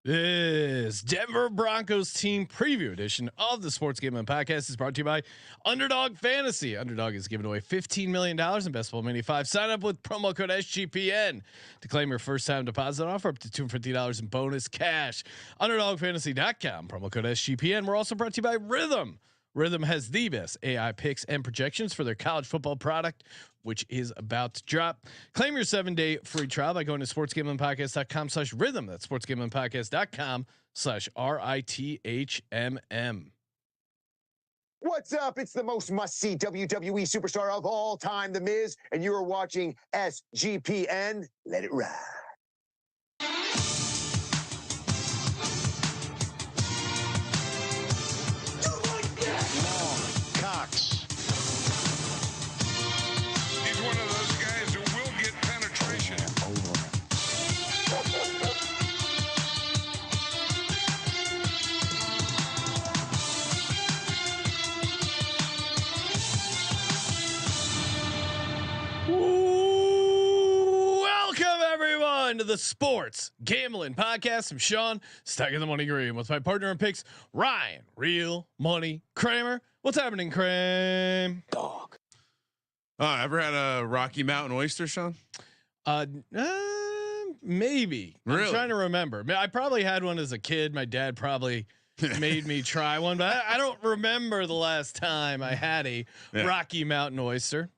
This Denver Broncos team preview edition of the Sports Gambling Podcast is brought to you by Underdog Fantasy. Underdog is giving away $15 million in Best Ball Mini 5. Sign up with promo code SGPN to claim your first time deposit offer up to $250 in bonus cash. UnderdogFantasy.com, promo code SGPN. We're also brought to you by Rhythm. Rhythm has the best AI picks and projections for their college football product, which is about to drop. Claim your 7-day free trial by going to sportsgamblingpodcast.com/rhythm. That's sportsgamblingpodcast.com/RITHMM. What's up? It's the most must-see WWE superstar of all time, The Miz, and you are watching SGPN. Let it ride. He's one of those guys who will get penetration. Welcome everyone to the Sports Gambling Podcast. I'm Sean, stacking the money green with my partner in picks, Ryan, Real Money Kramer. What's happening, Kramer? Dog. Ever had a Rocky Mountain oyster, Sean? Maybe. Really? I'm trying to remember. I probably had one as a kid. My dad probably made me try one, but I don't remember the last time I had a Rocky Mountain oyster.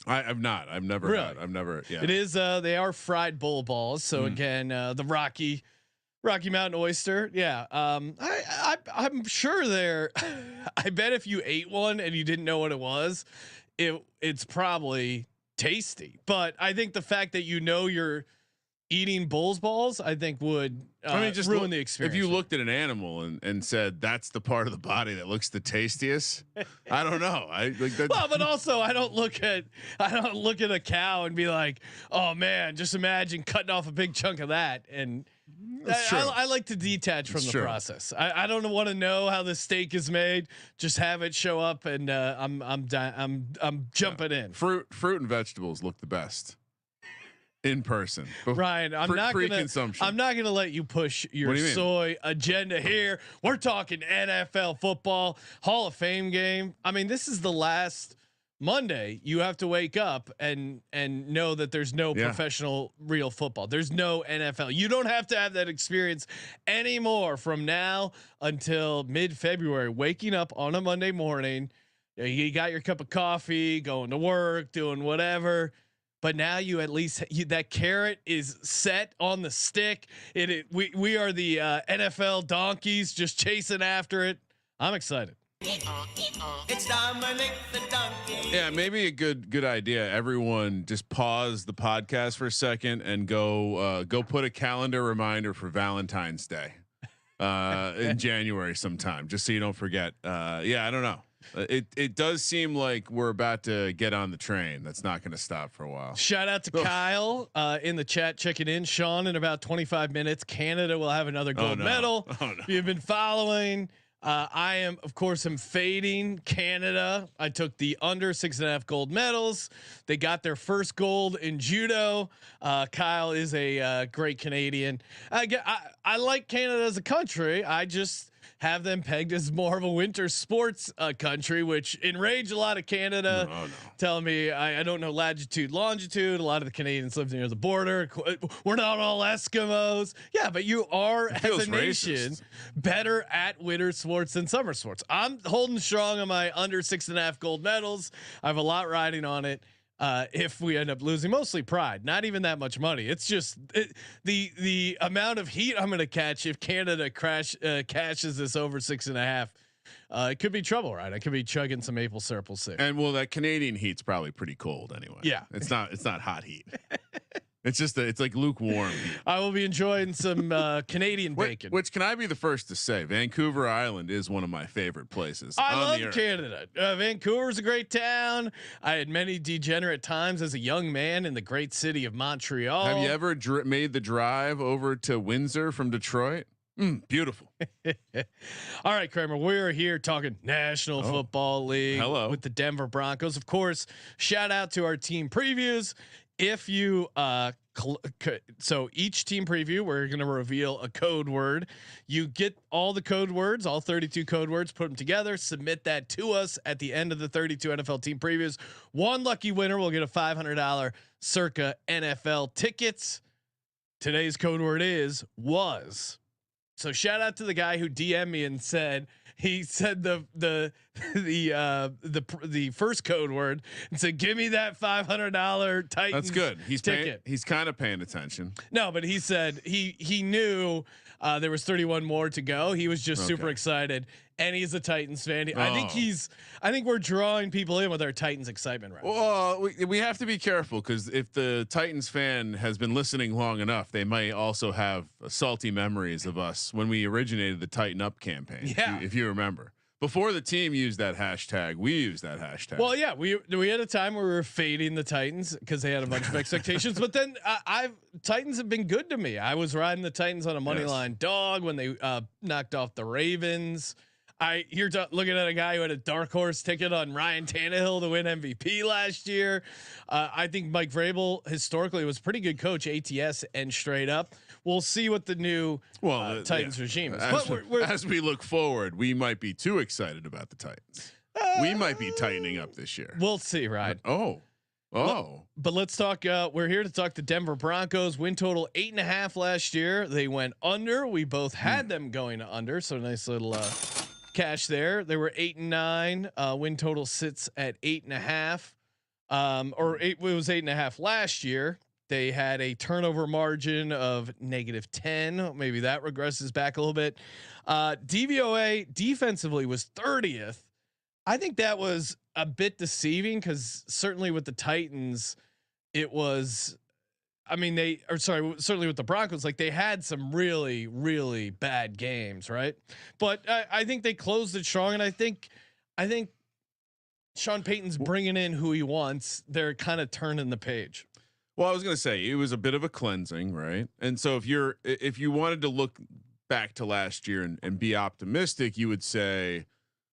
I've not. I've never. Really? Had. I've never. Yeah. It is. They are fried bull balls. So again, the Rocky Mountain oyster. Yeah. I'm sure they're. I bet if you ate one and you didn't know what it was, it's probably tasty. But I think the fact that you're eating bull's balls, I think would just ruin the experience. If you looked at an animal and said that's the part of the body that looks the tastiest, I don't know. I like that. Well, but also I don't look at a cow and be like, oh man, just imagine cutting off a big chunk of that. And I like to detach from the process. I don't want to know how the steak is made. Just have it show up, and I'm jumping in. Fruit and vegetables look the best in person. Ryan, I'm not gonna let you push your soy agenda here. We're talking NFL football Hall of Fame game. I mean, this is the last Monday you have to wake up and know that there's no professional real football. There's no NFL. You don't have to have that experience anymore from now until mid-February. Waking up on a Monday morning, you got your cup of coffee, going to work, doing whatever. But now you at least that carrot is set on the stick. We are the NFL donkeys just chasing after it. I'm excited. It's Dominic the Donkey. Yeah, maybe a good idea. Everyone just pause the podcast for a second and go put a calendar reminder for Valentine's Day in January sometime, just so you don't forget. Yeah, I don't know. It does seem like we're about to get on the train. That's not going to stop for a while. Shout out to Kyle in the chat checking in. Sean, in about 25 minutes, Canada will have another gold medal. Oh, no. You've been following. I am, of course, fading Canada. I took the under 6.5 gold medals. They got their first gold in judo. Kyle is a great Canadian. I like Canada as a country. I just have them pegged as more of a winter sports country, which enraged a lot of Canada. No. Telling me I don't know latitude, longitude. A lot of the Canadians live near the border. We're not all Eskimos. Yeah, but you are as a nation better at winter sports than summer sports. I'm holding strong on my under 6.5 gold medals. I have a lot riding on it. If we end up losing, mostly pride, not even that much money. It's just the amount of heat I'm going to catch if Canada cashes this over 6.5. It could be trouble, right? I could be chugging some maple syrup. We'll see. And that Canadian heat's probably pretty cold anyway. Yeah, it's not hot heat. It's just it's like lukewarm heat. I will be enjoying some Canadian bacon. Which can I be the first to say? Vancouver Island is one of my favorite places. I love Canada. Vancouver's a great town. I had many degenerate times as a young man in the great city of Montreal. Have you ever made the drive over to Windsor from Detroit? Beautiful. All right, Kramer, we're here talking National Football League with the Denver Broncos. Of course, shout out to our team previews. if you so each team preview, we're going to reveal a code word. You get all the code words, all 32 code words, put them together, submit that to us at the end of the 32 NFL team previews. One lucky winner will get a $500 circa NFL tickets. Today's code word is was. So shout out to the guy who DM'd me and said, he said the first code word and said, "Give me that $500 Titans." That's good. He's ticket. He's kind of paying attention. No, but he said he knew there was 31 more to go. He was just super excited, and he's a Titans fan. I think we're drawing people in with our Titans excitement right now. Well, we have to be careful because if the Titans fan has been listening long enough, they might also have salty memories of us when we originated the Tighten Up campaign. Yeah, if you remember, before the team used that hashtag, we used that hashtag. Well, yeah, we had a time where we were fading the Titans because they had a bunch of expectations, but then Titans have been good to me. I was riding the Titans on a money line dog when they knocked off the Ravens. You're looking at a guy who had a dark horse ticket on Ryan Tannehill to win MVP last year. I think Mike Vrabel historically was a pretty good coach, ATS and straight up. We'll see what the new Titans regime is. As we look forward, we might be too excited about the Titans. We might be tightening up this year. We'll see, right? But let's talk. We're here to talk the Denver Broncos. Win total 8.5 last year. They went under. We both had them going under. So nice little cash there. They were 8-9. Win total sits at 8.5. It was 8.5 last year. They had a turnover margin of -10. Maybe that regresses back a little bit. DVOA defensively was 30th. I think that was a bit deceiving because certainly with the Titans, it was. I mean, certainly with the Broncos, like they had some really, really bad games, right? But I think they closed it strong, and I think Sean Payton's bringing in who he wants. They're kind of turning the page. Well, I was going to say it was a bit of a cleansing, right? And so if you wanted to look back to last year and be optimistic, you would say,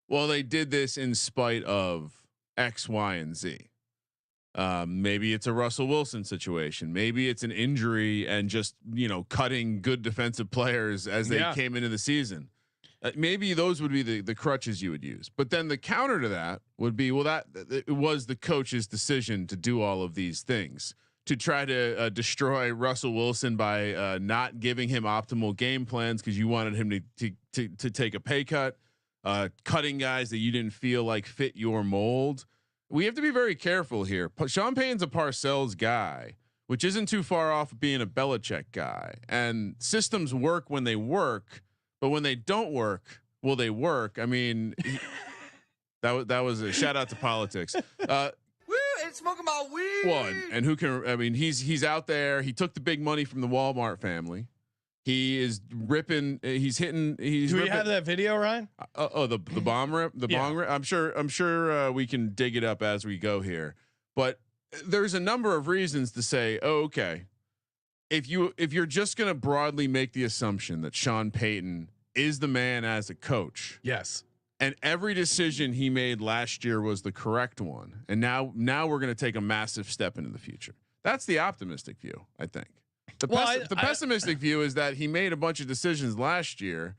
well, they did this in spite of X, Y, and Z. Maybe it's a Russell Wilson situation. Maybe it's an injury and just, cutting good defensive players as they came into the season. Maybe those would be the crutches you would use. But then the counter to that would be, well, that it was the coach's decision to do all of these things, to try to destroy Russell Wilson by not giving him optimal game plans because you wanted him to take a pay cut, cutting guys that you didn't feel like fit your mold. We have to be very careful here. Sean Payton's a Parcells guy, which isn't too far off of being a Belichick guy. And systems work when they work, but when they don't work, will they work? I mean, that was a shout out to politics. It's smoking my weed. One, and who can? I mean, he's out there. He took the big money from the Walmart family. He is ripping. He's hitting. Do we have that video, Ryan? The bomb rip, the bong rip. I'm sure we can dig it up as we go here. But there's a number of reasons to say, okay, if you're just going to broadly make the assumption that Sean Payton is the man as a coach, yes, and every decision he made last year was the correct one, and now we're going to take a massive step into the future. That's the optimistic view, I think. The pessimistic view is that he made a bunch of decisions last year.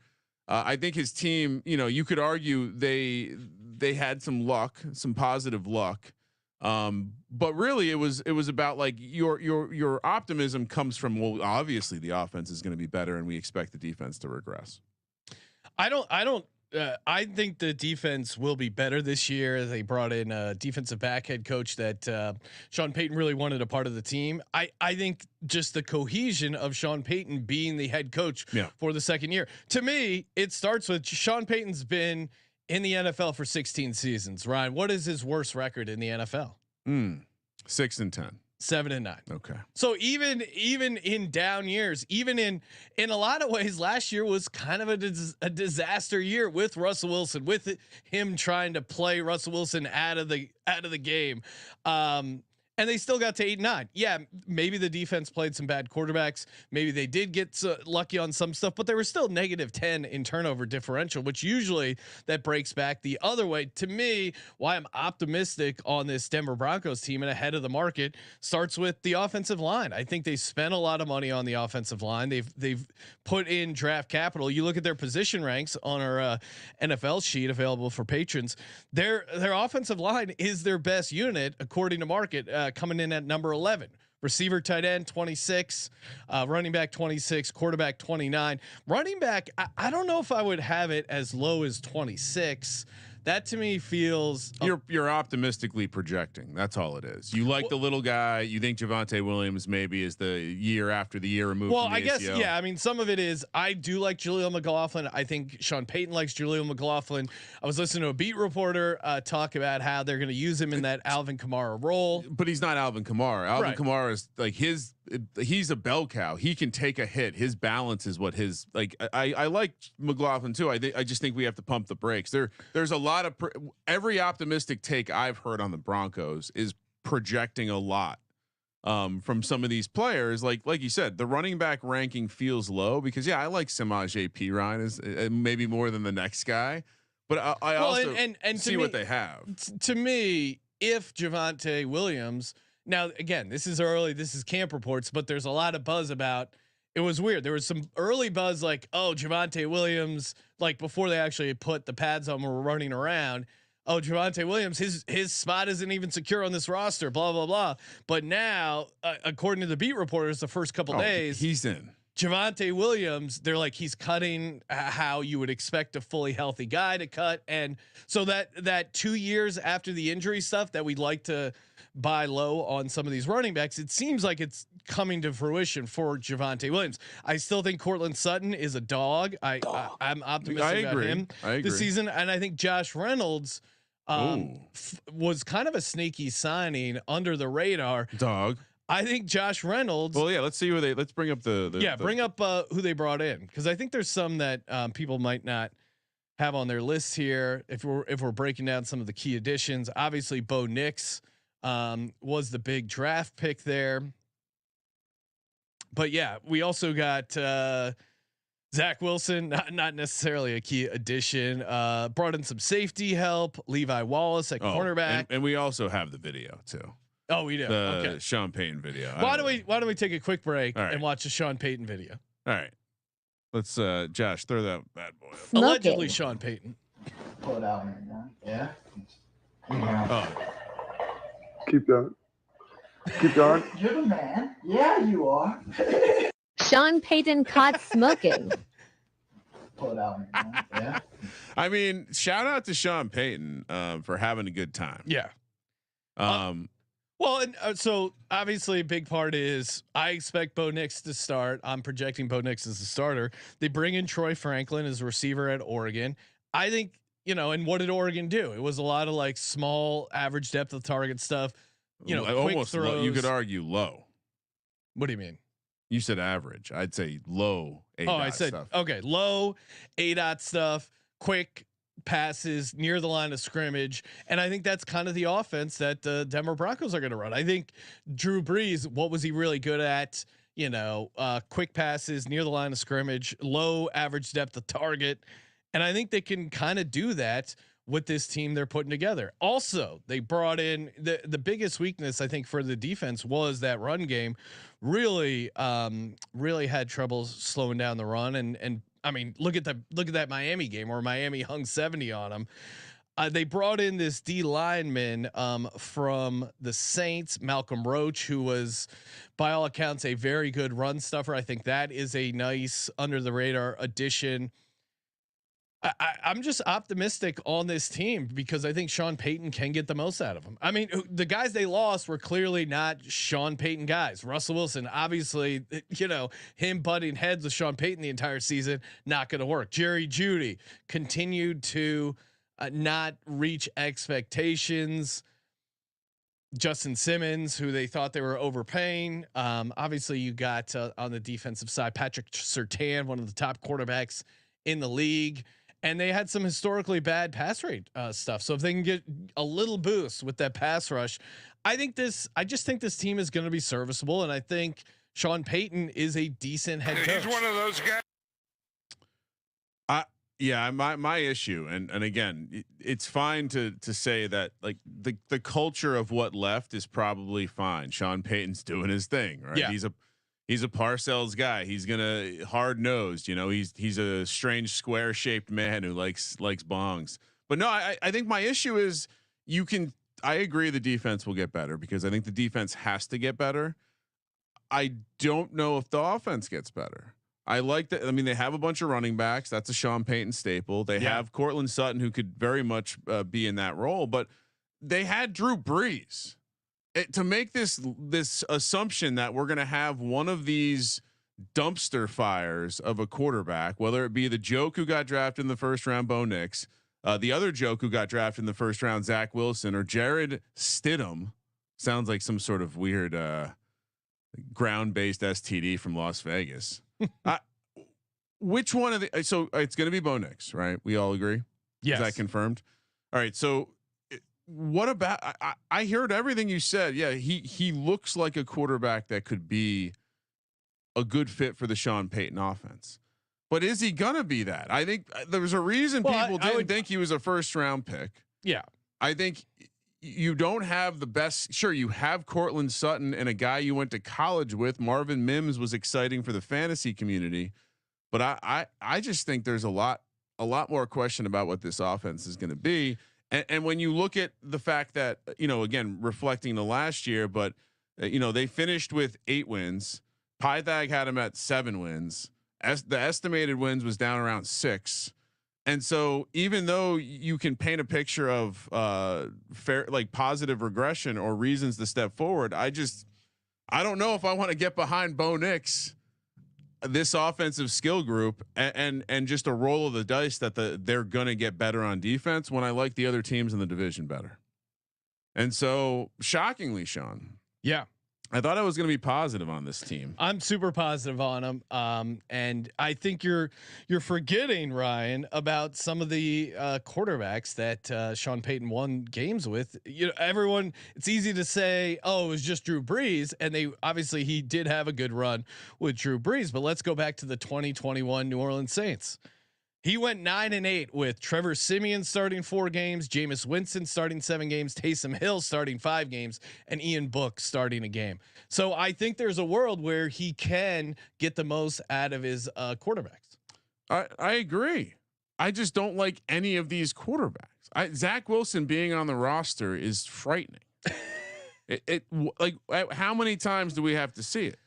I think his team, you could argue they had some luck, some positive luck. But really it was about like your optimism comes from, well, obviously the offense is going to be better and we expect the defense to regress. I think the defense will be better this year. They brought in a defensive back head coach that Sean Payton really wanted a part of the team. I think just the cohesion of Sean Payton being the head coach for the second year. To me, it starts with Sean Payton's been in the NFL for 16 seasons. Ryan, what is his worst record in the NFL? 6-10. 7-9. Okay. So even in down years, even in a lot of ways, last year was kind of a disaster year with Russell Wilson, with him trying to play Russell Wilson out of the game. And they still got to 8-9. Yeah, maybe the defense played some bad quarterbacks. Maybe they did get lucky on some stuff, but they were still -10 in turnover differential, which usually that breaks back the other way. To me, why I'm optimistic on this Denver Broncos team and ahead of the market starts with the offensive line. I think they spent a lot of money on the offensive line. They've put in draft capital. You look at their position ranks on our NFL sheet available for patrons. Their offensive line is their best unit according to market. Coming in at number 11, receiver, tight end 26, running back 26, quarterback 29. Running back, I don't know if I would have it as low as 26. That to me feels you're optimistically projecting. That's all it is. You like the little guy. You think Javonte Williams maybe is the year after the year removed. Well, from the I guess ACL. yeah. I mean, some of it is I do like Jaleel McLaughlin. I think Sean Payton likes Jaleel McLaughlin. I was listening to a beat reporter talk about how they're going to use him in that Alvin Kamara role. But he's not Alvin Kamara. Alvin Kamara is like he's a bell cow. He can take a hit. His balance is what his like. I like McLaughlin too. I just think we have to pump the brakes. There's a lot of every optimistic take I've heard on the Broncos is projecting a lot from some of these players. Like you said, the running back ranking feels low because I like Samaje Perine as maybe more than the next guy, but I also and see what they have. To me, if Javonte Williams. Now, again, this is early. This is camp reports, but there's a lot of buzz about. It was weird. There was some early buzz like, oh, Javonte Williams, like before they actually put the pads on, were running around. Oh, Javonte Williams, his spot isn't even secure on this roster. Blah blah blah. But now, according to the beat reporters, the first couple days he's in. Javonte Williams, they're like he's cutting how you would expect a fully healthy guy to cut, and so that 2 years after the injury stuff that we'd like to buy low on some of these running backs, it seems like it's coming to fruition for Javonte Williams. I still think Cortland Sutton is a dog. I'm optimistic about him this season, and I think Josh Reynolds was kind of a sneaky signing under the radar. Dog. I think Josh Reynolds. Well, yeah. Let's see who let's bring up bring up who they brought in, because I think there's some that people might not have on their list here. If we're breaking down some of the key additions, obviously Bo Nix was the big draft pick there, but yeah, we also got Zach Wilson, not necessarily a key addition. Brought in some safety help, Levi Wallace at cornerback, and we also have the video too. Oh, we do. The Sean Payton video. Why don't we take a quick break and watch the Sean Payton video? All right. Let's Josh, throw that bad boy up. Allegedly Sean Payton. Pull it out. Yeah. Oh. Keep going. Keep going. You're the man. Yeah, you are. Sean Payton caught smoking. Pull it out. Yeah. I mean, shout out to Sean Payton for having a good time. Yeah. Well, and so obviously a big part is I expect Bo Nix to start. I'm projecting Bo Nix as the starter. They bring in Troy Franklin as a receiver at Oregon. I think, and what did Oregon do? It was a lot of like small average depth of target stuff, quick almost throws. Low. You could argue low. What do you mean? You said average. I'd say low. I said stuff. Okay, low ADOT stuff, quick passes near the line of scrimmage, and I think that's kind of the offense that the Denver Broncos are going to run. I think Drew Brees, what was he really good at? Quick passes near the line of scrimmage, low average depth of target, and I think they can kind of do that with this team they're putting together. Also, they brought in the biggest weakness I think for the defense was that run game. Really had trouble slowing down the run, and I mean, look at that Miami game where Miami hung 70 on them. They brought in this D lineman from the Saints, Malcolm Roach, who was, by all accounts, a very good run stuffer. I think that is a nice under the radar addition. I'm just optimistic on this team because I think Sean Payton can get the most out of them. I mean, the guys they lost were clearly not Sean Payton guys. Russell Wilson, obviously, him butting heads with Sean Payton the entire season, not going to work. Jerry Jeudy continued to not reach expectations. Justin Simmons, who they thought they were overpaying. Obviously, you got on the defensive side, Patrick Surtain, one of the top quarterbacks in the league. and they had some historically bad pass rate stuff. So if they can get a little boost with that pass rush, I just think this team is going to be serviceable, and I think Sean Payton is a decent head coach. He's one of those guys. Yeah, my issue, and again, it's fine to say that like the culture of what left is probably fine. Sean Payton's doing his thing, right? Yeah. He's a Parcells guy. He's gonna hard nosed, he's a strange square shaped man who likes bongs. But no, I think my issue is I agree the defense will get better because I think the defense has to get better. I don't know if the offense gets better. I like that. I mean, they have a bunch of running backs. That's a Sean Payton staple. They have Cortland Sutton, who could very much be in that role, but they had Drew Brees. To make this assumption that we're going to have one of these dumpster fires of a quarterback, whether it be the joke who got drafted in the first round, Bo Nix, the other joke who got drafted in the first round, Zach Wilson, or Jared Stidham, sounds like some sort of weird ground-based STD from Las Vegas. Which one of the? So it's going to be Bo Nix, right? We all agree. Yes. Is that confirmed? All right. So what about? I heard everything you said. Yeah, he looks like a quarterback that could be a good fit for the Sean Payton offense. But is he gonna be that? I think there was a reason people didn't think he was a first round pick. Yeah, I think you don't have the best. Sure, you have Cortland Sutton and a guy you went to college with. Marvin Mims was exciting for the fantasy community, but I just think there's a lot more question about what this offense is going to be. And when you look at the fact that, again, reflecting the last year, but they finished with 8 wins. Pythag had them at 7 wins. The estimated wins was down around 6. And so even though you can paint a picture of positive regression or reasons to step forward, I don't know if I want to get behind Bo Nix, this offensive skill group, and just a roll of the dice that they're going to get better on defense when I like the other teams in the division better. And so shockingly, Sean. Yeah. I thought I was going to be positive on this team. I'm super positive on them, and I think you're forgetting, Ryan, about some of the quarterbacks that Sean Payton won games with. Everyone. It's easy to say, "Oh, it was just Drew Brees," and he did have a good run with Drew Brees. But let's go back to the 2021 New Orleans Saints. He went 9-8 with Trevor Siemian starting 4 games, Jameis Winston starting 7 games, Taysom Hill starting 5 games, and Ian Book starting a game. So I think there's a world where he can get the most out of his quarterbacks. I agree. I just don't like any of these quarterbacks. Zach Wilson being on the roster is frightening. How many times do we have to see it?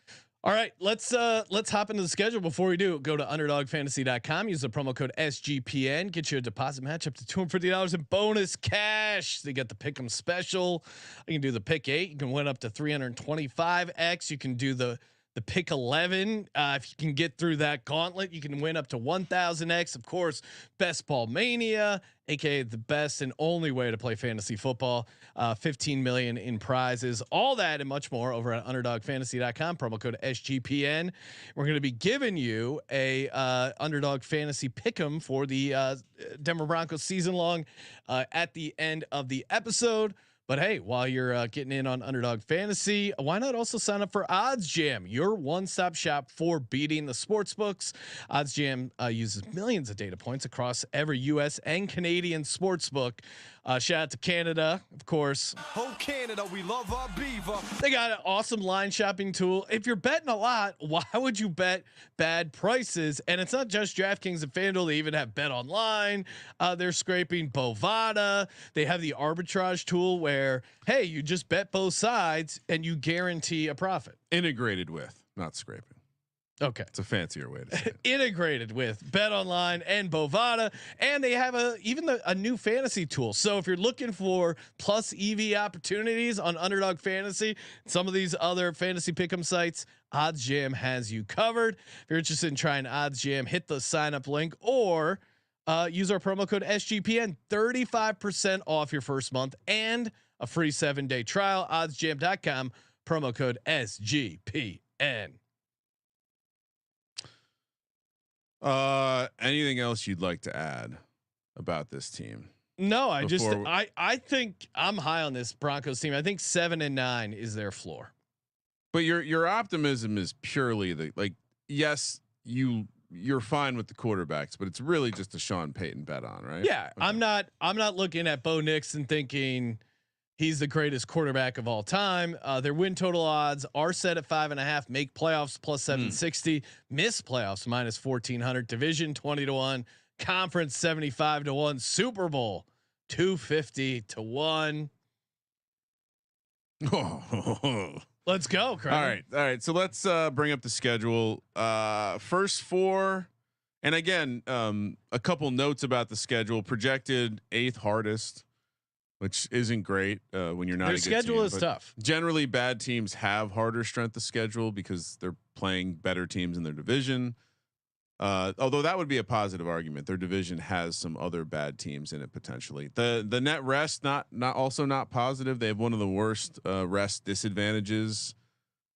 All right, let's hop into the schedule. Before we do, go to underdogfantasy.com. Use the promo code SGPN. Get you a deposit match up to $250 in bonus cash. They got the pick'em special. You can do the pick 8. You can win up to 325x. You can do the pick 11. If you can get through that gauntlet, you can win up to 1000x. Of course, Best Ball Mania, aka the best and only way to play fantasy football. 15 million in prizes, all that and much more over at underdogfantasy.com. Promo code SGPN. We're going to be giving you a underdog fantasy pick'em for the Denver Broncos season long at the end of the episode. But hey, while you're getting in on Underdog Fantasy, why not also sign up for Odds Jam, your one-stop shop for beating the sports books. Odds Jam uses millions of data points across every U.S. and Canadian sports book. Shout out to Canada, of course. Oh, Canada, we love our beaver. They got an awesome line shopping tool. If you're betting a lot, why would you bet bad prices? And it's not just DraftKings and FanDuel. They even have Bet Online. They're scraping Bovada. They have the arbitrage tool where, hey, you just bet both sides and you guarantee a profit. Integrated with, not scraping. Okay, it's a fancier way to say it. Integrated with Bet Online and Bovada, and they have a new fantasy tool. So if you're looking for plus EV opportunities on Underdog Fantasy, some of these other fantasy pick'em sites, Odds Jam has you covered. If you're interested in trying Odds Jam, hit the sign up link or use our promo code SGPN. 35% off your first month and a free 7-day trial. OddsJam.com. Promo code SGPN. Anything else you'd like to add about this team? No, I think I'm high on this Broncos team. I think 7-9 is their floor. But your optimism is purely yes, you're fine with the quarterbacks, but it's really just a Sean Payton bet on, right? Yeah, okay. I'm not looking at Bo Nix and thinking he's the greatest quarterback of all time. Their win total odds are set at 5.5. Make playoffs plus 760. Miss playoffs minus 1400. Division 20-1. Conference 75-1. Super Bowl 250-1. Let's go, Craig. All right. So let's bring up the schedule. First four, and again, a couple notes about the schedule. Projected 8th hardest, which isn't great when you're not. Their a good schedule team, is tough. Generally, bad teams have harder strength of schedule because they're playing better teams in their division. Although that would be a positive argument, their division has some other bad teams in it potentially. The net rest not positive. They have one of the worst rest disadvantages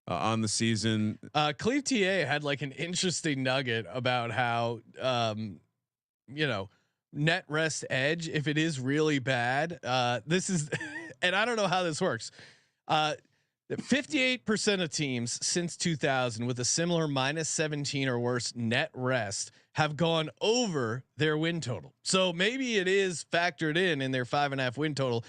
on the season. Cleve TA had like an interesting nugget about how net rest edge, if it is really bad, this is, and I don't know how this works. 58% of teams since 2000 with a similar minus 17 or worse net rest have gone over their win total. So maybe it is factored in their 5.5 win total.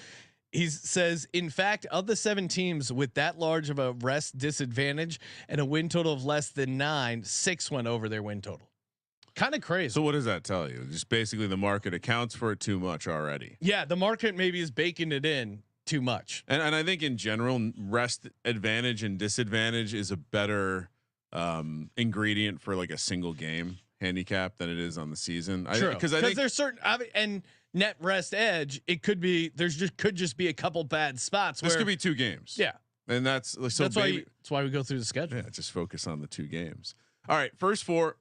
He says, in fact, of the 7 teams with that large of a rest disadvantage and a win total of less than 9, 6 went over their win total. Kind of crazy. So what does that tell you? Just basically the market accounts for it too much already. Yeah, the market maybe is baking it in too much. And I think in general, rest advantage and disadvantage is a better ingredient for like a single game handicap than it is on the season. True. Because I think there's certain and net rest edge. It could be could just be a couple bad spots. This could be 2 games. Yeah, and that's why we go through the schedule. Yeah, just focus on the 2 games. All right, first 4.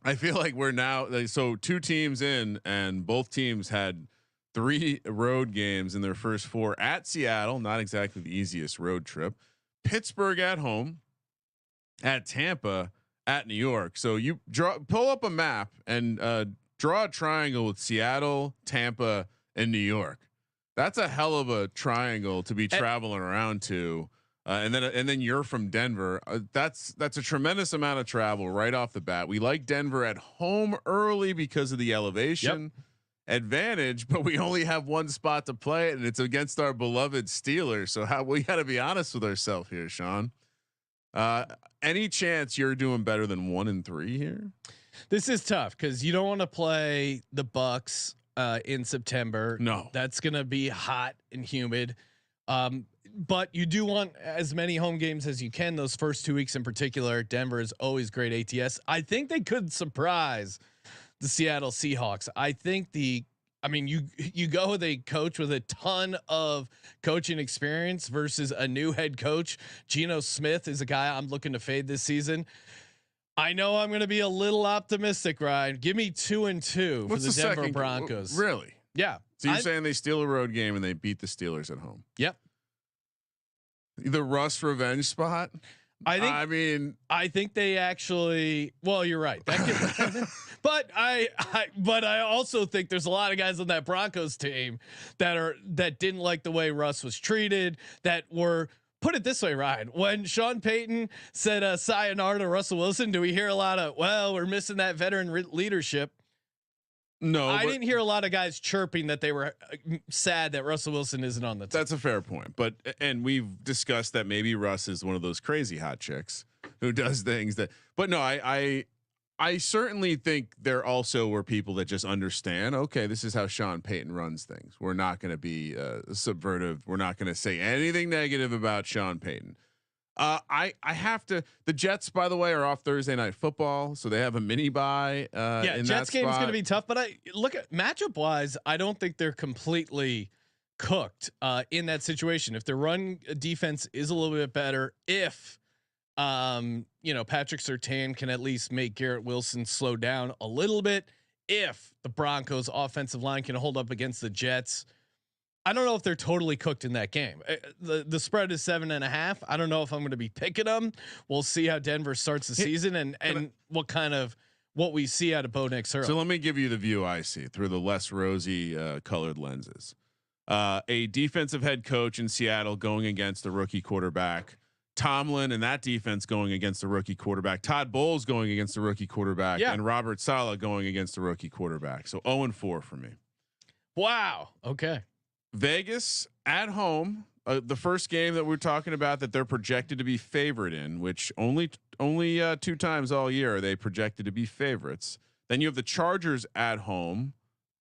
I feel like we're now so 2 teams in, and both teams had 3 road games in their first 4 at Seattle. Not exactly the easiest road trip. Pittsburgh at home, at Tampa, at New York. So you pull up a map and draw a triangle with Seattle, Tampa, and New York. That's a hell of a triangle to be traveling around to. And then you're from Denver. That's a tremendous amount of travel right off the bat. We like Denver at home early because of the elevation. Yep. Advantage, but we only have 1 spot to play it, and it's against our beloved Steelers. So we got to be honest with ourselves here, Sean. Any chance you're doing better than 1-3 here? This is tough because you don't want to play the Bucks in September. No, that's gonna be hot and humid. But you do want as many home games as you can. Those first 2 weeks in particular, Denver is always great ATS. I think they could surprise the Seattle Seahawks. I think you go with a coach with a ton of coaching experience versus a new head coach. Geno Smith is a guy I'm looking to fade this season. I know I'm going to be a little optimistic, Ryan. Give me 2-2 for the Denver Broncos. Really? Yeah. So you're saying they steal a road game and they beat the Steelers at home? Yep. The Russ revenge spot. I think they actually. Well, you're right. But I also think there's a lot of guys on that Broncos team that didn't like the way Russ was treated. That were, put it this way, Ryan. When Sean Payton said sayonara to Russell Wilson, do we hear a lot of, well, we're missing that veteran leadership? No, I didn't hear a lot of guys chirping that they were sad that Russell Wilson isn't on the team. That's a fair point, and we've discussed that maybe Russ is one of those crazy hot chicks who does things that. But no, I certainly think there also were people that just understand. Okay, this is how Sean Payton runs things. We're not going to be subvertive. We're not going to say anything negative about Sean Payton. I have to. The Jets, by the way, are off Thursday Night Football, so they have a mini bye. Yeah, Jets game is going to be tough. But I look at matchup wise, I don't think they're completely cooked in that situation. If their run defense is a little bit better, if Patrick Surtain can at least make Garrett Wilson slow down a little bit, if the Broncos offensive line can hold up against the Jets. I don't know if they're totally cooked in that game. The spread is 7.5. I don't know if I'm going to be picking them. We'll see how Denver starts the season and what kind of what we see out of Bo Nix. So let me give you the view I see through the less rosy colored lenses. A defensive head coach in Seattle going against a rookie quarterback. Tomlin and that defense going against the rookie quarterback. Todd Bowles going against the rookie quarterback, and Robert Saleh going against the rookie quarterback. So 0-4 for me. Wow. Okay. Vegas at home. The first game that we're talking about that they're projected to be favorite in, which only 2 times all year are they projected to be favorites. Then you have the Chargers at home,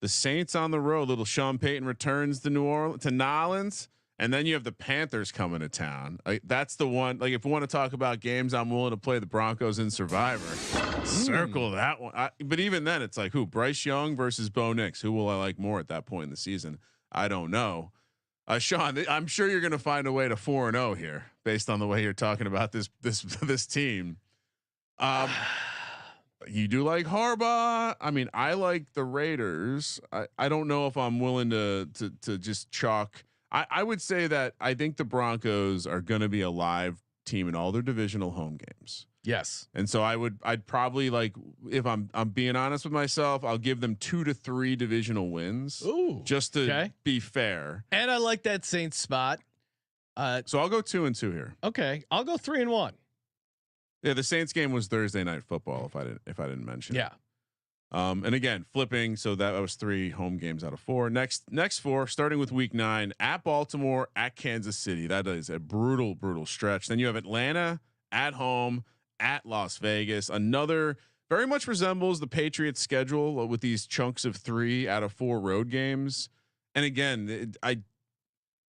the Saints on the road. Little Sean Payton returns to Nolans. And then you have the Panthers coming to town. That's the one. Like, if we want to talk about games, I'm willing to play the Broncos in Survivor. Circle that one. But even then, it's like, who? Bryce Young versus Bo Nix. Who will I like more at that point in the season? I don't know. Sean, I'm sure you're going to find a way to 4-0 here, based on the way you're talking about this team. You do like Harbaugh. I mean, I like the Raiders. I don't know if I'm willing to just chalk. I would say that I think the Broncos are going to be a live team in all their divisional home games. Yes. And so I'd probably, like, if I'm being honest with myself, I'll give them 2 to 3 divisional wins. Ooh, just to be fair. And I like that Saints spot. So I'll go 2-2 here. Okay. I'll go 3-1. Yeah. The Saints game was Thursday Night Football. If I didn't mention. Yeah. And again, flipping. So that was 3 home games out of 4. Next 4, starting with week 9 at Baltimore, at Kansas City. That is a brutal stretch. Then you have Atlanta at home, at Las Vegas. Another very much resembles the Patriots schedule with these chunks of 3 out of 4 road games. And again,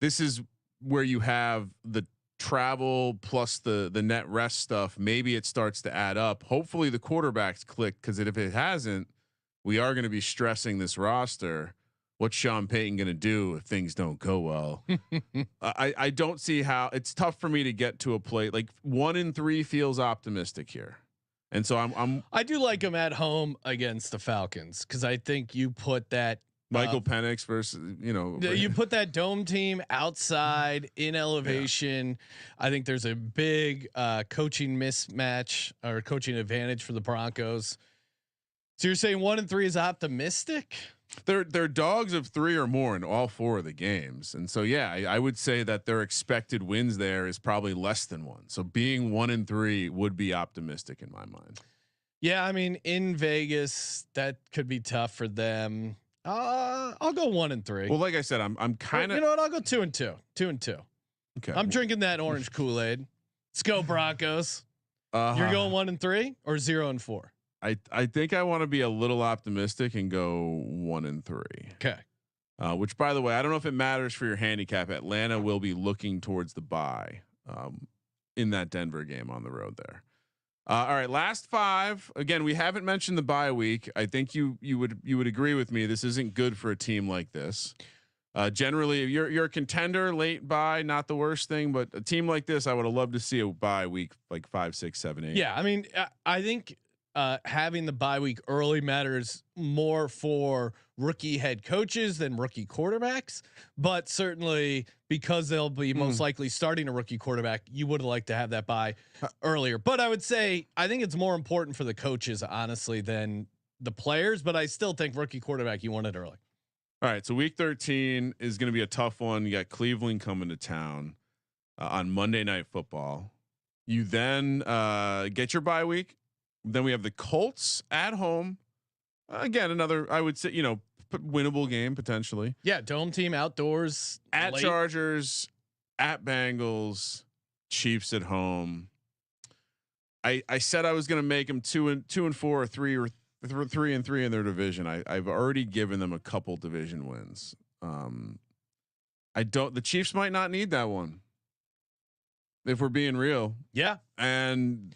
this is where you have the travel plus the net rest stuff. Maybe it starts to add up. Hopefully the quarterbacks click, because if it hasn't, we are going to be stressing this roster. What's Sean Payton going to do if things don't go well? I don't see how. It's tough for me to get to a plate. Like 1-3 feels optimistic here, and so I do like him at home against the Falcons, because I think you put that Michael Penix versus you put that dome team outside in elevation. Yeah. I think there's a big coaching mismatch or coaching advantage for the Broncos. So you're saying 1-3 is optimistic? They're dogs of 3 or more in all 4 of the games, and so I would say that their expected wins there is probably less than 1. So being 1-3 would be optimistic in my mind. Yeah, I mean, in Vegas that could be tough for them. I'll go 1-3. Well, like I said, I'm kind of. You know what? I'll go 2-2. 2-2. Okay. I'm drinking that orange Kool-Aid. Let's go Broncos. You're going 1-3 or 0-4? I think I want to be a little optimistic and go 1-3. Okay. Which, by the way, I don't know if it matters for your handicap. Atlanta will be looking towards the bye in that Denver game on the road there. All right, last 5. Again, we haven't mentioned the bye week. I think you would agree with me. This isn't good for a team like this. Generally, you're a contender, late bye, not the worst thing, but a team like this, I would have loved to see a bye week like 5, 6, 7, 8. Yeah, I mean, I think having the bye week early matters more for rookie head coaches than rookie quarterbacks, but certainly because they'll be most likely starting a rookie quarterback, you would like to have that bye earlier. But I would say I think it's more important for the coaches, honestly, than the players. But I still think rookie quarterback, you want it early. All right, so week 13 is going to be a tough one. You got Cleveland coming to town on Monday Night Football. You then get your bye week. Then we have the Colts at home. Again, another, I would say, winnable game potentially. Yeah, dome team outdoors. At late. Chargers, at Bengals, Chiefs at home. I said I was going to make them 2-4 or 3-3 in their division. I've already given them a couple division wins. The Chiefs might not need that one, if we're being real. Yeah, and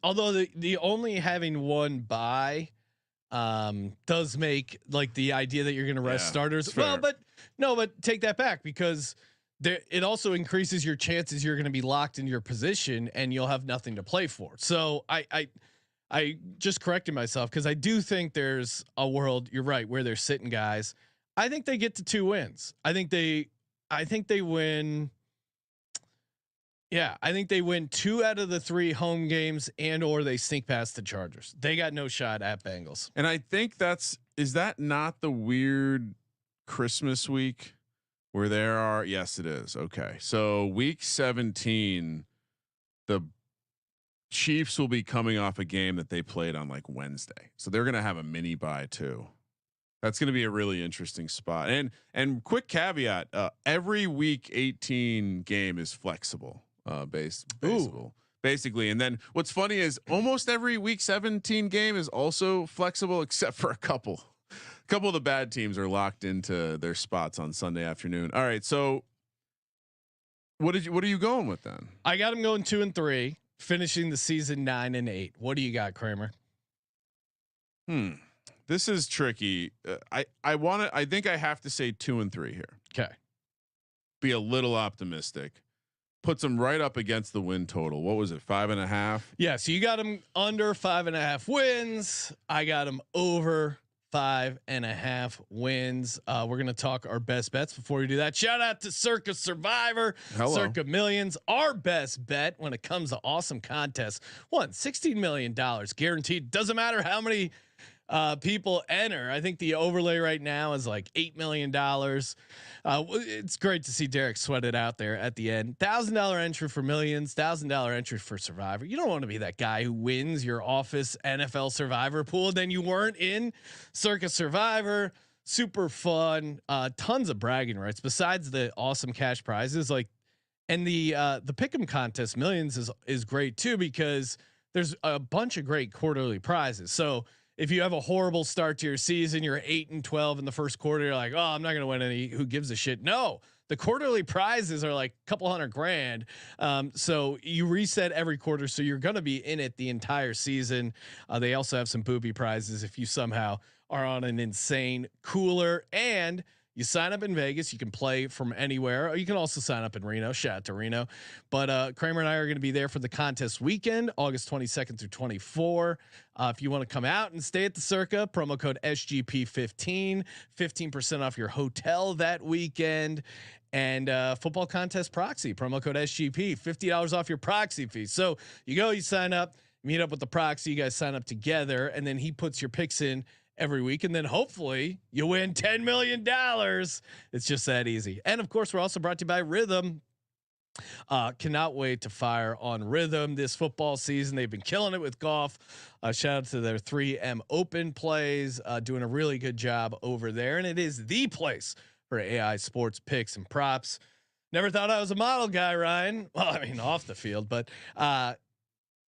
although the only having one bye does make like the idea that you're going to rest starters. Well, but take that back, because it also increases your chances you're going to be locked in your position and you'll have nothing to play for. So I just corrected myself, because I do think there's a world, you're right, where they're sitting guys. I think they get to 2 wins. I think they win. Yeah, I think they win 2 out of the 3 home games or they sneak past the Chargers. They got no shot at Bengals. And I think is that not the weird Christmas week where there are, yes, it is. Okay. So week 17, the Chiefs will be coming off a game that they played on like Wednesday. So they're going to have a mini bye too. That's going to be a really interesting spot. And quick caveat, every week 18 game is flexible, basically. And then what's funny is almost every week 17 game is also flexible, except for a couple of the bad teams are locked into their spots on Sunday afternoon. All right. So what are you going with then? I got them going 2-3, finishing the season 9-8. What do you got, Kramer? This is tricky. I think I have to say 2-3 here. Okay. Be a little optimistic. Puts them right up against the win total. What was it? 5.5. Yeah. So you got them under 5.5 wins. I got them over 5.5 wins. We're going to talk our best bets. Before we do that, shout out to Circa Survivor, Hello. Circa Millions. Our best bet when it comes to awesome contests, won $16 million guaranteed. Doesn't matter how many people enter. I think the overlay right now is like $8 million. It's great to see Derek sweat it out there at the end. $1,000 entry for Millions, $1,000 entry for Survivor. You don't want to be that guy who wins your office NFL Survivor pool, then you weren't in Circa Survivor. Super fun, tons of bragging rights besides the awesome cash prizes. And the pick'em contest Millions is great too, because there's a bunch of great quarterly prizes. So if you have a horrible start to your season, you're 8-12 in the first quarter, you're like, oh, I'm not going to win any. Who gives a shit? No, the quarterly prizes are like a couple $100,000. So you reset every quarter. So you're going to be in it the entire season. They also have some booby prizes if you somehow are on an insane cooler, and you sign up in Vegas. You can play from anywhere. Or you can also sign up in Reno. Shout out to Reno. But Kramer and I are going to be there for the contest weekend, August 22nd through 24. If you want to come out and stay at the Circa, promo code SGP15, 15% off your hotel that weekend. And football contest proxy, promo code SGP, $50 off your proxy fee. So you sign up, meet up with the proxy. You guys sign up together, and then he puts your picks in every week, and then hopefully you win $10 million. It's just that easy. And of course, we're also brought to you by Rhythm. Cannot wait to fire on Rhythm this football season. They've been killing it with golf. Shout out to their 3M Open plays, doing a really good job over there. And it is the place for AI sports picks and props. Never thought I was a model guy, Ryan. Well, I mean, off the field, but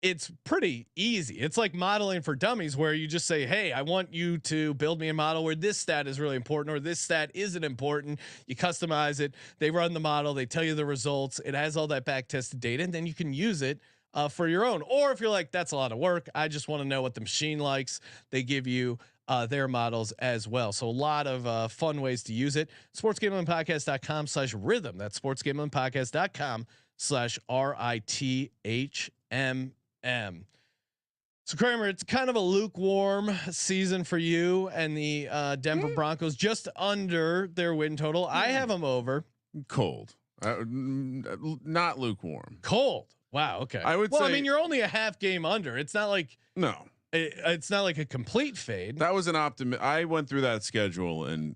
it's pretty easy. It's like modeling for dummies, where you just say, hey, I want you to build me a model where this stat is really important or this stat isn't important. You customize it. They run the model. They tell you the results. It has all that back tested data, and then you can use it for your own. Or if you're like, that's a lot of work, I just want to know what the machine likes, they give you their models as well. So a lot of fun ways to use it. sportsgamblingpodcast.com/rhythm. That's sportsgamblingpodcast.com/RITHM. So Kramer, it's kind of a lukewarm season for you and the Denver Broncos, just under their win total. I have them over. Cold, not lukewarm. Cold. Wow. Okay. I would say, I mean, you're only a half game under. It's not like it's not like a complete fade. That was an I went through that schedule and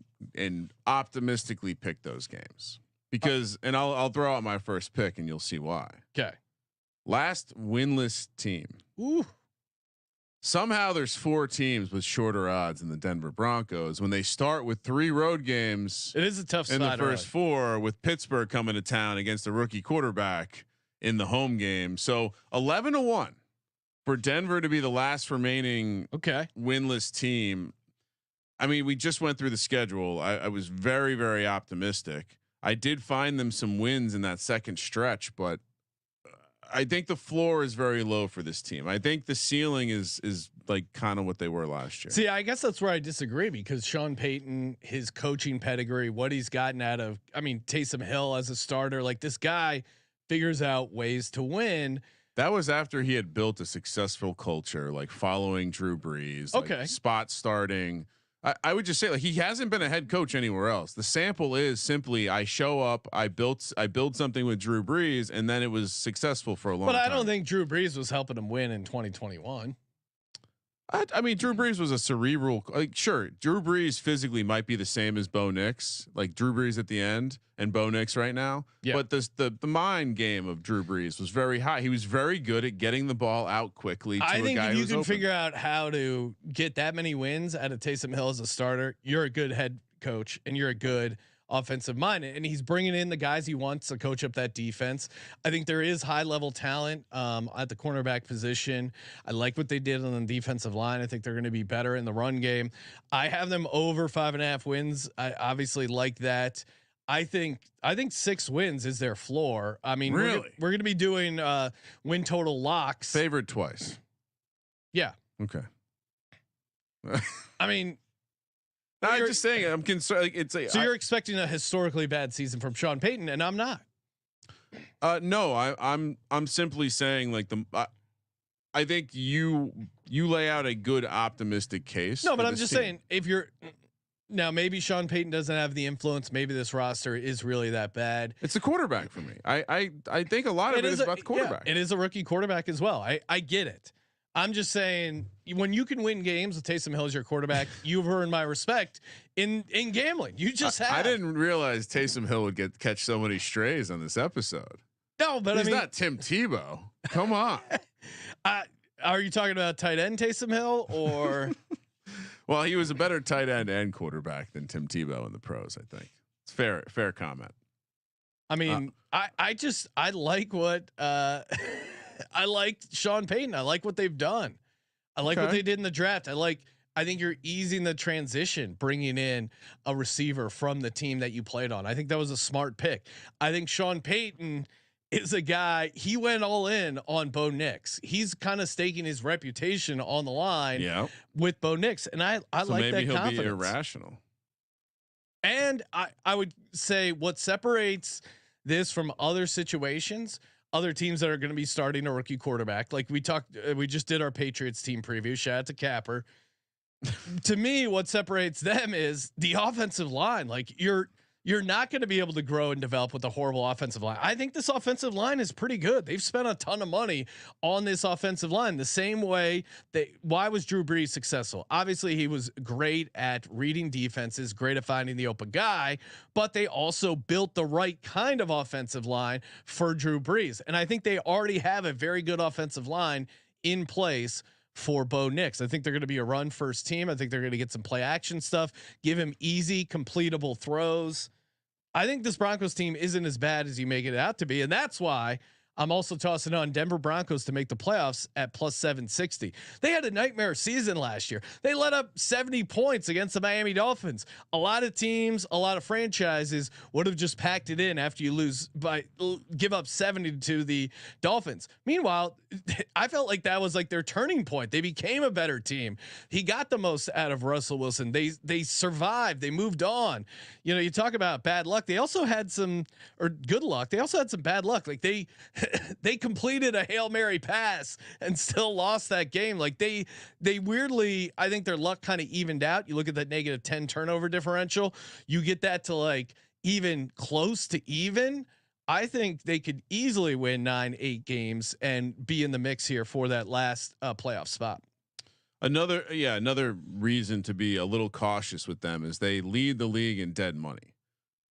optimistically picked those games because, and I'll throw out my first pick and you'll see why. Okay. Last winless team. Ooh. Somehow there's 4 teams with shorter odds than the Denver Broncos when they start with 3 road games. It is a tough in the first 4, with Pittsburgh coming to town against a rookie quarterback in the home game. So 11-1 for Denver to be the last remaining winless team. I mean, we just went through the schedule. I was very, very optimistic. I did find them some wins in that second stretch, but I think the floor is very low for this team. I think the ceiling is like kind of what they were last year. See, I guess that's where I disagree, because Sean Payton, his coaching pedigree, what he's gotten out of, I mean, Taysom Hill as a starter, like this guy figures out ways to win. That was after he had built a successful culture, like following Drew Brees, like spot starting. I would just say like he hasn't been a head coach anywhere else. The sample is simply I show up, I build something with Drew Brees, and then it was successful for a long time. But I don't think Drew Brees was helping him win in 2021. I mean, Drew Brees was a cerebral. Like, sure, Drew Brees physically might be the same as Bo Nix, like Drew Brees at the end and Bo Nix right now. Yeah. But the mind game of Drew Brees was very high. He was very good at getting the ball out quickly. To I think if you can open. figure out how to get that many wins out of Taysom Hill as a starter, you're a good head coach and you're a good offensive mind, and he's bringing in the guys he wants to coach up that defense. I think there is high level talent at the cornerback position. I like what they did on the defensive line. I think they're going to be better in the run game. I have them over 5.5 wins. I obviously like that. I think 6 wins is their floor. I mean, really? we're going to be doing win total locks. Favored twice. Yeah. Okay. I mean. I'm just saying. I'm concerned. You're expecting a historically bad season from Sean Payton, and I'm not. No, I'm simply saying like I think you lay out a good optimistic case. No, but I'm just saying if you're now maybe Sean Payton doesn't have the influence. Maybe this roster is really that bad. It's the quarterback for me. I think a lot of it is about the quarterback. Yeah, it is a rookie quarterback as well. I get it. I'm just saying when you can win games with Taysom Hill as your quarterback, you've earned my respect in gambling. You just have. I didn't realize Taysom Hill would catch so many strays on this episode. No, but he's not Tim Tebow. Come on. Are you talking about tight end Taysom Hill or? Well, he was a better tight end and quarterback than Tim Tebow in the pros. I think it's fair comment. I mean, I like what I liked Sean Payton. I like what they've done. I like what they did in the draft. I think you're easing the transition, bringing in a receiver from the team that you played on. I think that was a smart pick. I think Sean Payton is a guy. He went all in on Bo Nix. He's kind of staking his reputation on the line with Bo Nix, and I like that confidence. Maybe he'll be irrational. And I would say what separates this from other situations. Other teams that are going to be starting a rookie quarterback, like we just did our Patriots team preview. Shout out to Capper. To me, what separates them is the offensive line. Like you're not going to be able to grow and develop with a horrible offensive line. I think this offensive line is pretty good. They've spent a ton of money on this offensive line. The same way why was Drew Brees successful? Obviously he was great at reading defenses, great at finding the open guy, but they also built the right kind of offensive line for Drew Brees. And I think they already have a very good offensive line in place for Bo Nix. I think they're going to be a run first team. I think they're going to get some play action stuff, give him easy completable throws. I think this Broncos team isn't as bad as you make it out to be. And that's why I'm also tossing on Denver Broncos to make the playoffs at +760. They had a nightmare season last year. They let up 70 points against the Miami Dolphins. A lot of teams, a lot of franchises would have just packed it in after you give up 70 to the Dolphins. Meanwhile, I felt like that was like their turning point. They became a better team. He got the most out of Russell Wilson. They survived. They moved on. You know, you talk about bad luck. They also had good luck. They also had some bad luck. Like they completed a Hail Mary pass and still lost that game. Like they weirdly, I think their luck kind of evened out. You look at that -10 turnover differential, you get that to like even close to even. I think they could easily win 9-8 games and be in the mix here for that last playoff spot. Another reason to be a little cautious with them is they lead the league in dead money,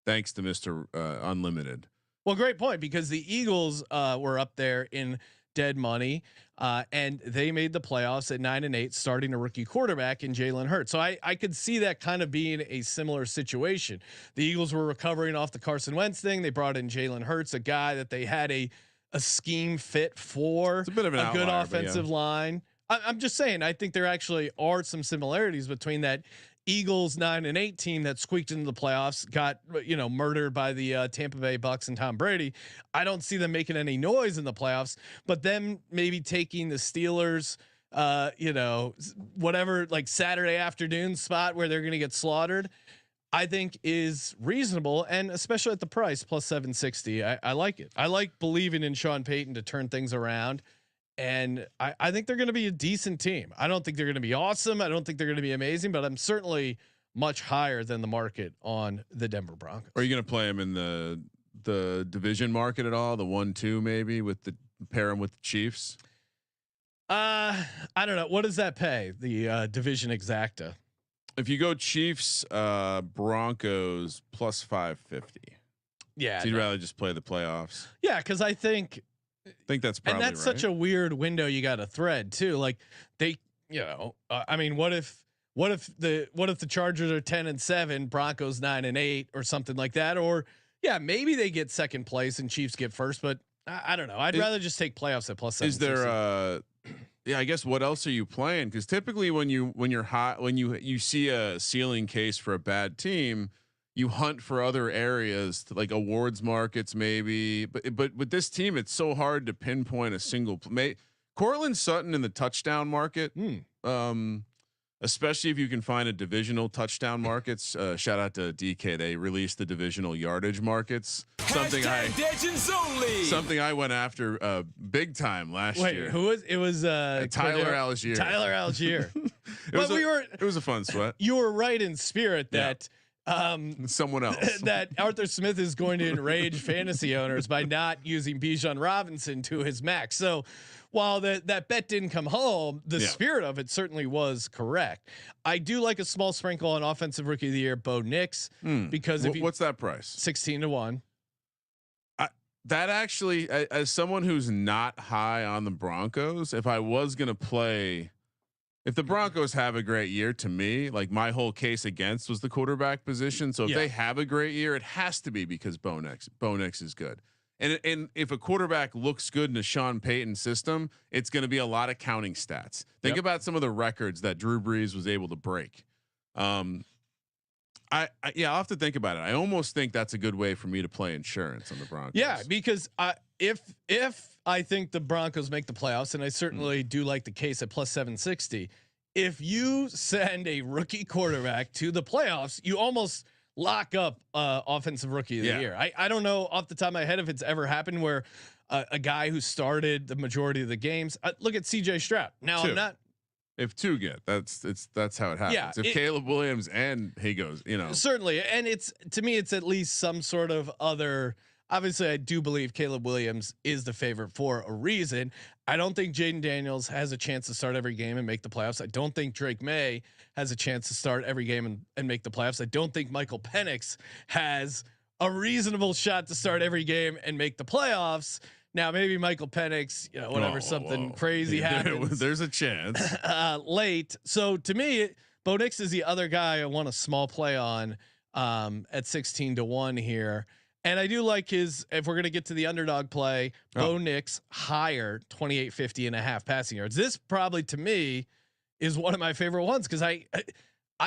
thanks to Mr. Unlimited. Well, great point, because the Eagles were up there in dead money and they made the playoffs at 9-8, starting a rookie quarterback in Jalen Hurts. So I could see that kind of being a similar situation. The Eagles were recovering off the Carson Wentz thing. They brought in Jalen Hurts, a guy that they had a scheme fit for. It's a bit of an good offensive line. I'm just saying, I think there actually are some similarities between that Eagles 9-8 team that squeaked into the playoffs, got murdered by the Tampa Bay Bucks and Tom Brady. I don't see them making any noise in the playoffs, but them maybe taking the Steelers, whatever, like Saturday afternoon spot where they're going to get slaughtered, I think is reasonable, and especially at the price +760. I like it. I like believing in Sean Payton to turn things around. And I think they're going to be a decent team. I don't think they're going to be awesome. I don't think they're going to be amazing, but I'm certainly much higher than the market on the Denver Broncos. Are you going to play them in the division market at all? The 1-2 maybe with the pair them with the Chiefs. I don't know. What does that pay? The division exacta. If you go Chiefs, Broncos plus 550. Yeah. So you'd rather just play the playoffs. Yeah. Cause I think that's probably, and that's right. such a weird window you got to thread too. Like they, I mean, what if the Chargers are 10-7, Broncos 9-8 or something like that? Or yeah, maybe they get second place and Chiefs get first, but I don't know. I'd rather just take playoffs at plus 7. Is there yeah, I guess what else are you playing? Because typically when you're hot, when you see a ceiling case for a bad team, you hunt for other areas like awards markets maybe. But with this team, it's so hard to pinpoint a single play. Cortland Sutton in the touchdown market, especially if you can find a divisional touchdown markets. Shout out to DK. They released the divisional yardage markets. Something I went after big time last year. Who was it? Was Tyler Algier. Tyler Algier. It was a fun sweat. You were right in spirit that someone else that Arthur Smith is going to enrage fantasy owners by not using Bijan Robinson to his max. So while that bet didn't come home, the spirit of it certainly was correct. I do like a small sprinkle on offensive rookie of the year, Bo Nix, because what's that price? 16-1. That actually, as someone who's not high on the Broncos, if I was going to play, if the Broncos have a great year, to me, like my whole case against was the quarterback position. So if they have a great year, it has to be because Bo Nix is good. And if a quarterback looks good in a Sean Payton system, it's going to be a lot of counting stats. Think about some of the records that Drew Brees was able to break. I'll have to think about it. I almost think that's a good way for me to play insurance on the Broncos. Yeah, because if I think the Broncos make the playoffs, and I certainly do like the case at plus 760, if you send a rookie quarterback to the playoffs, you almost lock up offensive rookie of the year. I don't know off the top of my head if it's ever happened where a guy who started the majority of the games. Look at CJ Stroud. Now I'm not. If two get that's how it happens. Yeah, if Caleb Williams and he goes, certainly, and to me it's at least some sort of other. Obviously, I do believe Caleb Williams is the favorite for a reason. I don't think Jaden Daniels has a chance to start every game and make the playoffs. I don't think Drake May has a chance to start every game and make the playoffs. I don't think Michael Penix has a reasonable shot to start every game and make the playoffs. Now maybe Michael Penix, something crazy happens. There's a chance late. So to me, Bo Nix is the other guy I want a small play on at 16-1 here. And I do like his, if we're going to get to the underdog play, Bo Nix higher 28.50.5 passing yards. This probably to me is one of my favorite ones. Cause I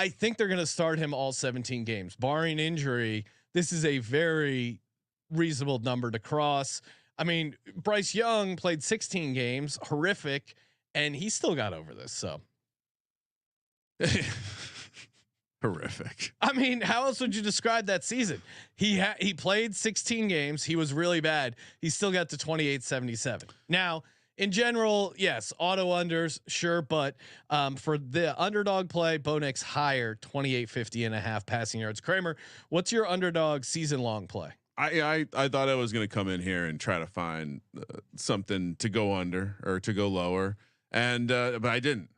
think they're going to start him all 17 games barring injury. This is a very reasonable number to cross. I mean, Bryce Young played 16 games, horrific, and he still got over this. So horrific. I mean, how else would you describe that season? He played 16 games. He was really bad. He still got to 28.77. Now, in general, yes, auto unders, sure, but for the underdog play, Bo Nix higher 28.50.5 passing yards. Kramer, what's your underdog season long play? I thought I was going to come in here and try to find something to go under or to go lower, and but I didn't.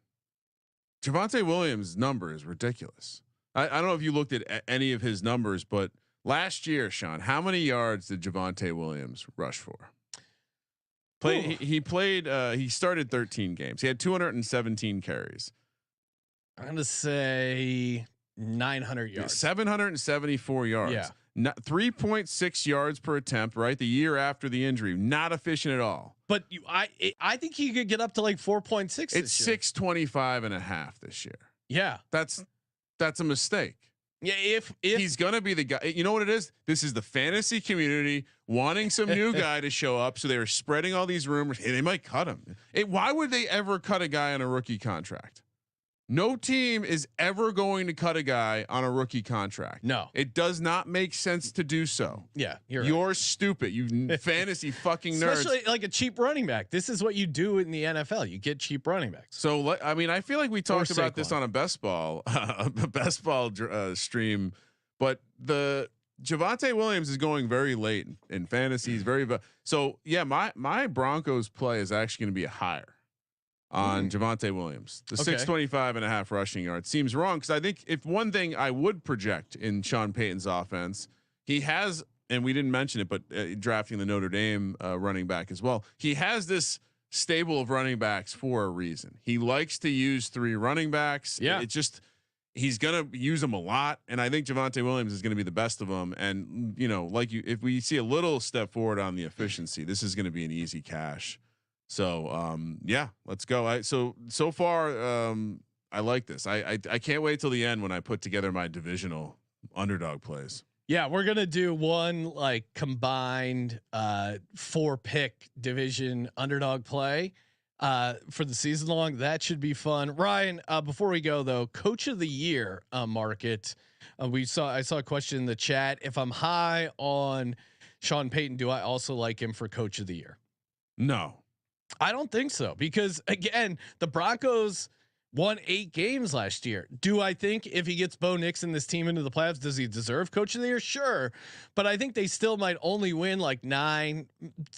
Javonte Williams' number is ridiculous. I don't know if you looked at any of his numbers, but last year, Sean, how many yards did Javonte Williams rush for? He started 13 games. He had 217 carries. I'm going to say 900 yards. 774 yards. Yeah. 3.6 yards per attempt, right? The year after the injury, not efficient at all. But I think he could get up to like 4.6. It's 625.5 this year. Yeah, that's a mistake. Yeah, if he's gonna be the guy, you know what it is? This is the fantasy community wanting some new guy to show up, so they are spreading all these rumors. Hey, they might cut him. Why would they ever cut a guy on a rookie contract? No team is ever going to cut a guy on a rookie contract. No, it does not make sense to do so. Yeah, you're right. Stupid. You fantasy fucking nerds. Especially like a cheap running back. This is what you do in the NFL. You get cheap running backs. So I mean, I feel like we talked about this on a best ball, stream, but the Javonte Williams is going very late in fantasies. So yeah, my Broncos play is actually going to be higher on Javonte Williams. The 625.5 rushing yards seems wrong because I think if one thing I would project in Sean Payton's offense, he has, and we didn't mention it, but drafting the Notre Dame running back as well, he has this stable of running backs for a reason. He likes to use 3 running backs. Yeah, it's just he's gonna use them a lot, and I think Javonte Williams is going to be the best of them. And if we see a little step forward on the efficiency, this is going to be an easy cash. So yeah, let's go. So far I like this. I can't wait till the end when I put together my divisional underdog plays. Yeah, we're gonna do one like combined 4-pick division underdog play for the season long. That should be fun. Ryan, before we go though, coach of the year market. I saw a question in the chat. If I'm high on Sean Payton, do I also like him for coach of the year? No. I don't think so, because again, the Broncos won 8 games last year. Do I think if he gets Bo Nix and this team into the playoffs, does he deserve coach of the year? Sure. But I think they still might only win like 9,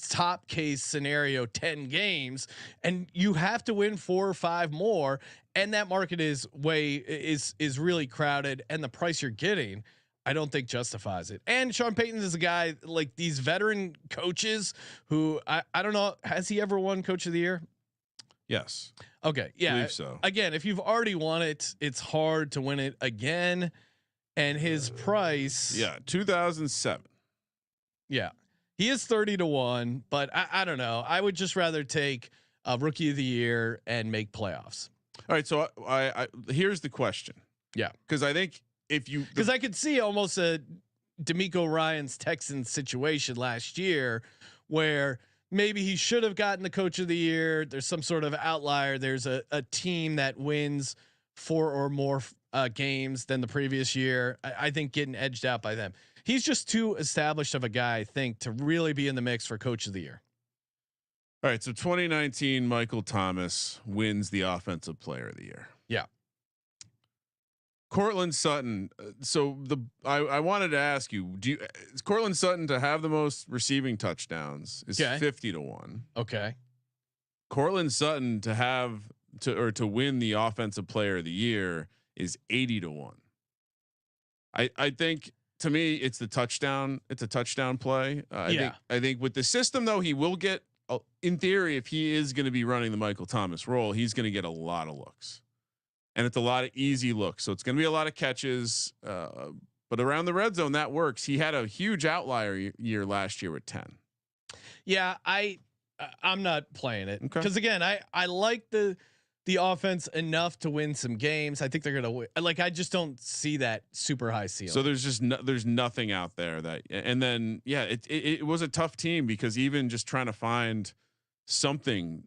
top case scenario, 10 games. And you have to win 4 or 5 more. And that market is really crowded, and the price you're getting, I don't think justifies it. And Sean Payton is a guy like these veteran coaches who I don't know. Has he ever won coach of the year? Yes. Okay. Yeah. I believe so. Again, if you've already won it, it's hard to win it again. And his price. Yeah. 2007. Yeah. He is 30-1, but I don't know. I would just rather take a rookie of the year and make playoffs. All right. So I here's the question. Yeah. Cause I think, because I could see almost a D'Amico Ryans Texans situation last year where maybe he should have gotten the coach of the year. There's some sort of outlier. There's a team that wins 4 or more games than the previous year. I think getting edged out by them. He's just too established of a guy, I think, to really be in the mix for coach of the year. All right. So 2019, Michael Thomas wins the offensive player of the year. Yeah. Cortland Sutton. So I wanted to ask you, is Cortland Sutton to have the most receiving touchdowns is 50-1. Okay. Cortland Sutton to win the offensive player of the year is 80-1. I think to me it's the touchdown. It's a touchdown play. I think with the system though, he will get in theory, if he is going to be running the Michael Thomas role, he's going to get a lot of looks. And it's a lot of easy looks. So it's going to be a lot of catches, but around the red zone, that works. He had a huge outlier year last year with 10. Yeah. I'm not playing it because again, I like the offense enough to win some games. I think they're going to win. Like, I just don't see that super high ceiling. So there's nothing out there and then, yeah, it was a tough team because even just trying to find something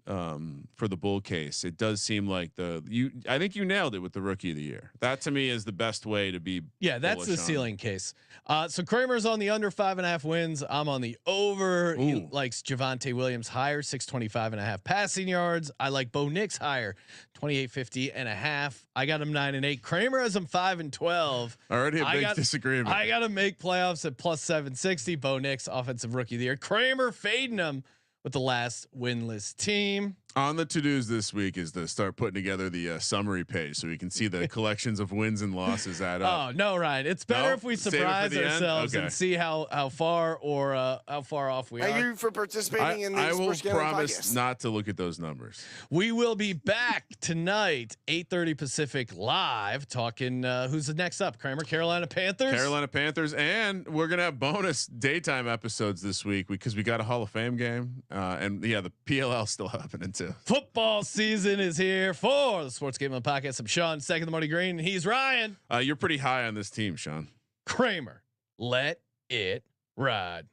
for the bull case, it does seem like I think you nailed it with the rookie of the year. That to me is the best way to be. Yeah, that's the ceiling case. So Kramer's on the under 5.5 wins. I'm on the over. He likes Javonte Williams higher, 625.5 passing yards. I like Bo Nix higher, 2850.5. I got him 9-8. Kramer has him 5-12. Already a big disagreement. I got to make playoffs at plus 760. Bo Nix, offensive rookie of the year. Kramer fading him with the last winless team. On the to-dos this week is to start putting together the summry page so we can see the collections of wins and losses add up. Oh no, Ryan! It's better if we surprise ourselves and see how far or how far off we are. Thank you for participating in the I will Sports Gambling promise Podcast. not to look at those numbers. We will be back tonight, 8:30 Pacific, live, talking who's the next up. Kramer, Carolina Panthers, and we're gonna have bonus daytime episodes this week because we got a Hall of Fame game, and yeah, the PLL still happening too. Football season is here for the Sports Gambling Podcast. I'm Sean, second the Money Green, and he's Ryan. You're pretty high on this team, Sean. Kramer, let it ride.